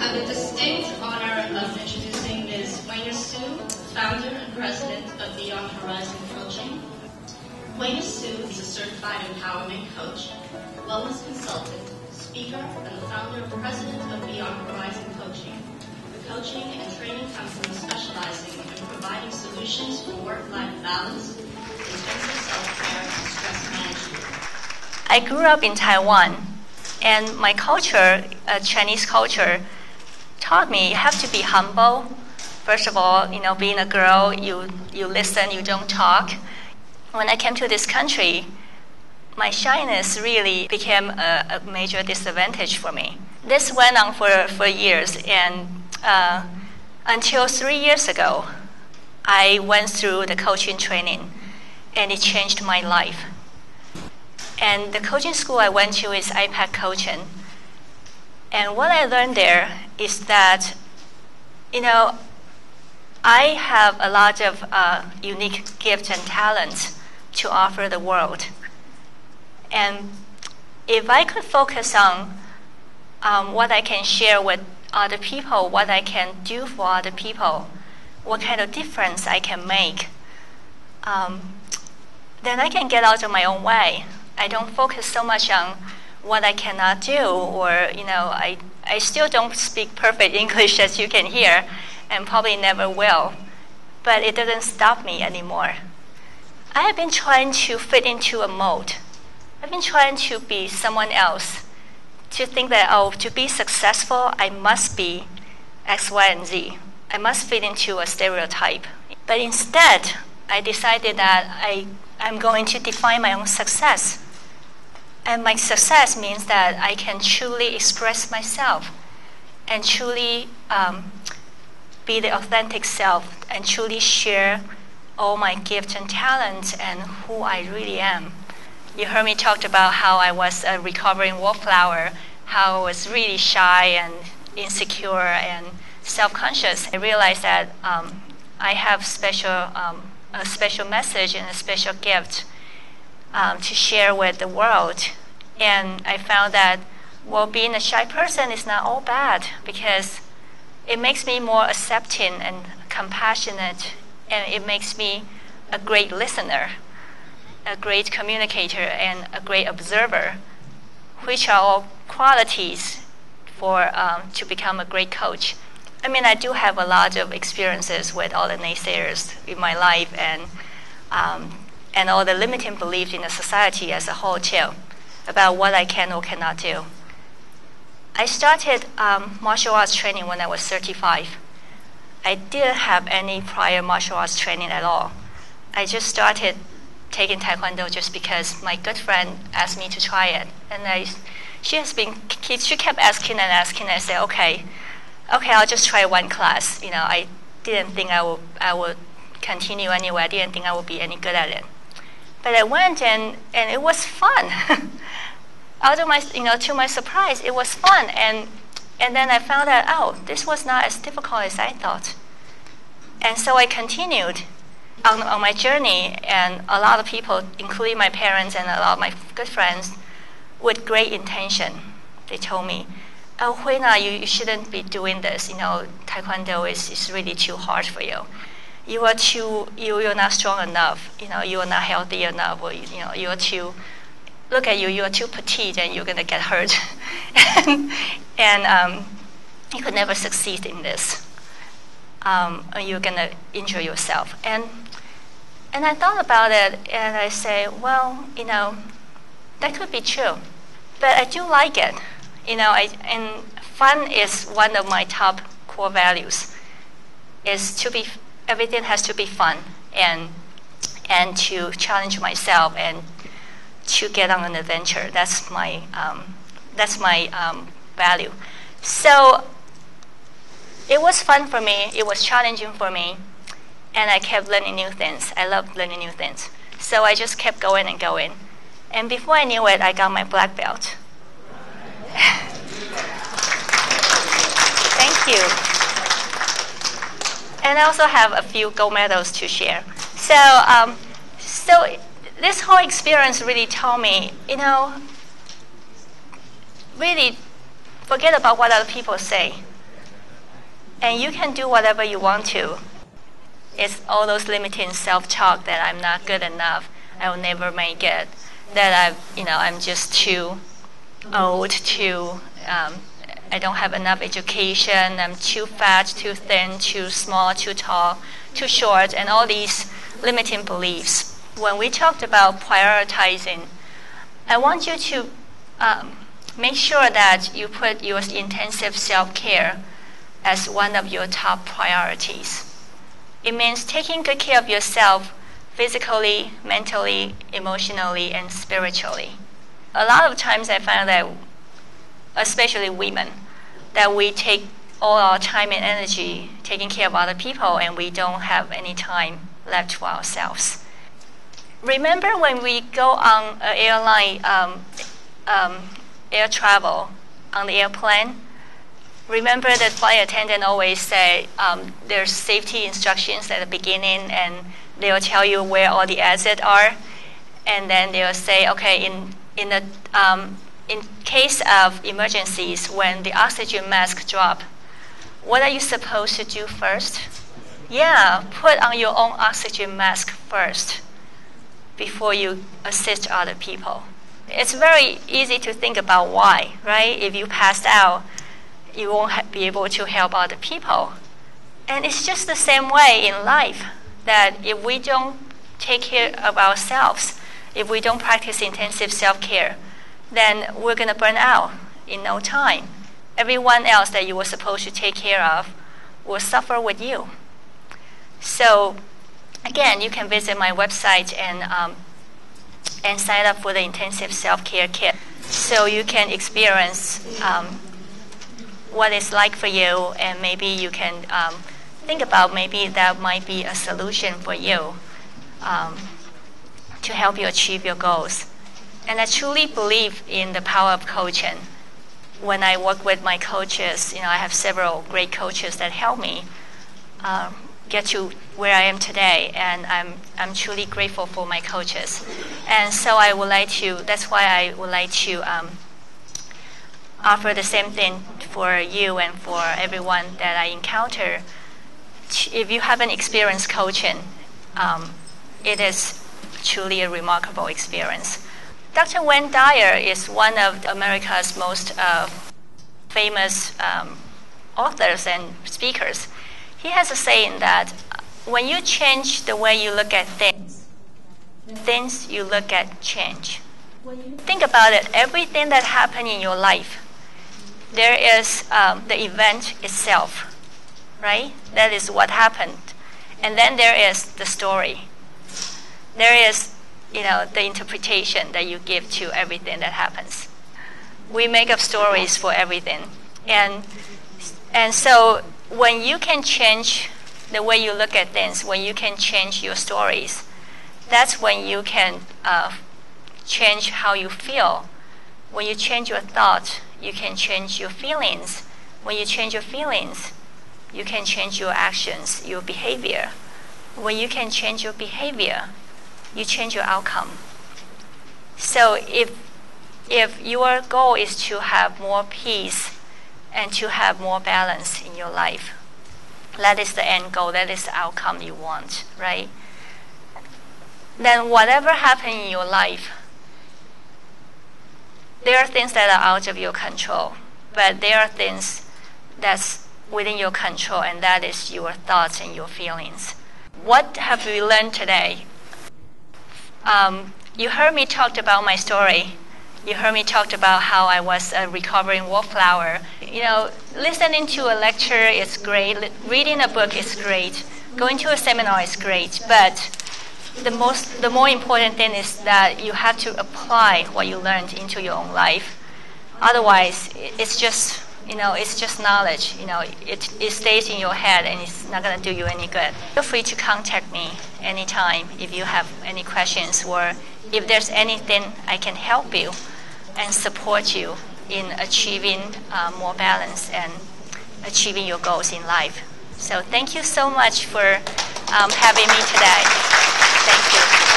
have the distinct honor of introducing Ms. Weina Su, founder and president of Beyond Horizon Coaching. Weina Su is a certified empowerment coach, wellness consultant, speaker, and the founder and president of Beyond Horizon Coaching, a coaching and training company specializing in providing solutions for work-life balance in terms of self-care and stress management. I grew up in Taiwan, and my culture, Chinese culture, taught me you have to be humble. First of all, being a girl, you listen, you don't talk. When I came to this country, my shyness really became a major disadvantage for me. This went on for years, and until 3 years ago, I went through the coaching training, and it changed my life. And the coaching school I went to is IPAC Coaching. And what I learned there is that, I have a lot of unique gifts and talents to offer the world. And if I could focus on what I can share with other people, what I can do for other people, what kind of difference I can make, then I can get out of my own way. I don't focus so much on what I cannot do, or, I still don't speak perfect English, as you can hear, and probably never will. But it doesn't stop me anymore. I have been trying to fit into a mold. I've been trying to be someone else, to think that, to be successful, I must be X, Y, and Z. I must fit into a stereotype. But instead, I decided that I'm going to define my own success. And my success means that I can truly express myself and truly be the authentic self and truly share all my gifts and talents and who I really am. You heard me talk about how I was a recovering wallflower, how I was really shy and insecure and self-conscious. I realized that I have a special message and a special gift to share with the world. And I found that, being a shy person is not all bad, because it makes me more accepting and compassionate, and it makes me a great listener, a great communicator, and a great observer, which are all qualities to become a great coach. I do have a lot of experiences with all the naysayers in my life, and all the limiting beliefs in the society as a whole too, about what I can or cannot do. I started martial arts training when I was 35. I didn't have any prior martial arts training at all. I just started taking Taekwondo just because my good friend asked me to try it. And she kept asking and asking, and I said, okay, I'll just try one class. I didn't think I would continue anyway. I didn't think I would be any good at it. But I went, and it was fun. To my surprise, it was fun. And then I found out, this was not as difficult as I thought. And so I continued on my journey, and a lot of people, including my parents and a lot of my good friends, with great intention, they told me, Huina, you shouldn't be doing this. Taekwondo is really too hard for you. You're not strong enough. You are not healthy enough, or you are too. Look at you. You are too petite, and you're gonna get hurt, and you could never succeed in this. Or you're gonna injure yourself. And I thought about it, and I say, that could be true, but I do like it. And fun is one of my top core values. Everything has to be fun, and to challenge myself and to get on an adventure. That's my value. So it was fun for me. It was challenging for me, and I kept learning new things. I love learning new things. So I just kept going and going. And before I knew it, I got my black belt. Thank you. And I also have a few gold medals to share. So this whole experience really taught me, really forget about what other people say. And you can do whatever you want to. It's all those limiting self-talk that I'm not good enough, I will never make it, that I'm just too old, I don't have enough education, I'm too fat, too thin, too small, too tall, too short, and all these limiting beliefs. When we talked about prioritizing, I want you to make sure that you put your intensive self-care as one of your top priorities. It means taking good care of yourself physically, mentally, emotionally, and spiritually. A lot of times I find that, especially women, that we take all our time and energy taking care of other people and we don't have any time left to ourselves. Remember when we go on an airline, air travel, on the airplane? Remember that flight attendant always say there's safety instructions at the beginning and they'll tell you where all the exits are, and then they'll say, okay, in case of emergencies, when the oxygen mask drop, what are you supposed to do first? Yeah, put on your own oxygen mask first before you assist other people. It's very easy to think about why, right? If you passed out, you won't be able to help other people. And it's just the same way in life, that if we don't take care of ourselves, if we don't practice intensive self-care, then we're going to burn out in no time. Everyone else that you were supposed to take care of will suffer with you. So again, you can visit my website and sign up for the intensive self-care kit so you can experience what it's like for you, and maybe you can think about maybe that might be a solution for you to help you achieve your goals. And I truly believe in the power of coaching. When I work with my coaches, I have several great coaches that help me get to where I am today, and I'm truly grateful for my coaches. And so that's why I would like to offer the same thing for you and for everyone that I encounter. If you haven't experienced coaching, it is truly a remarkable experience. Dr. Wayne Dyer is one of America's most famous authors and speakers. He has a saying that when you change the way you look at things, things you look at change. Think about it. Everything that happened in your life, there is the event itself, right? That is what happened. And then there is the story. There is the interpretation that you give to everything that happens. We make up stories for everything. And so when you can change the way you look at things, when you can change your stories, that's when you can change how you feel. When you change your thoughts, you can change your feelings. When you change your feelings, you can change your actions, your behavior. When you can change your behavior, you change your outcome. So if your goal is to have more peace and to have more balance in your life, that is the end goal, that is the outcome you want, right? Then whatever happens in your life, there are things that are out of your control, but there are things that's within your control, and that is your thoughts and your feelings. What have we learned today? You heard me talk about my story. You heard me talk about how I was a recovering wallflower. Listening to a lecture is great. Reading a book is great. Going to a seminar is great. But the more important thing is that you have to apply what you learned into your own life. Otherwise, it's just knowledge. It stays in your head and it's not going to do you any good. Feel free to contact me anytime if you have any questions, or if there's anything I can help you and support you in achieving more balance and achieving your goals in life. So thank you so much for having me today. Thank you.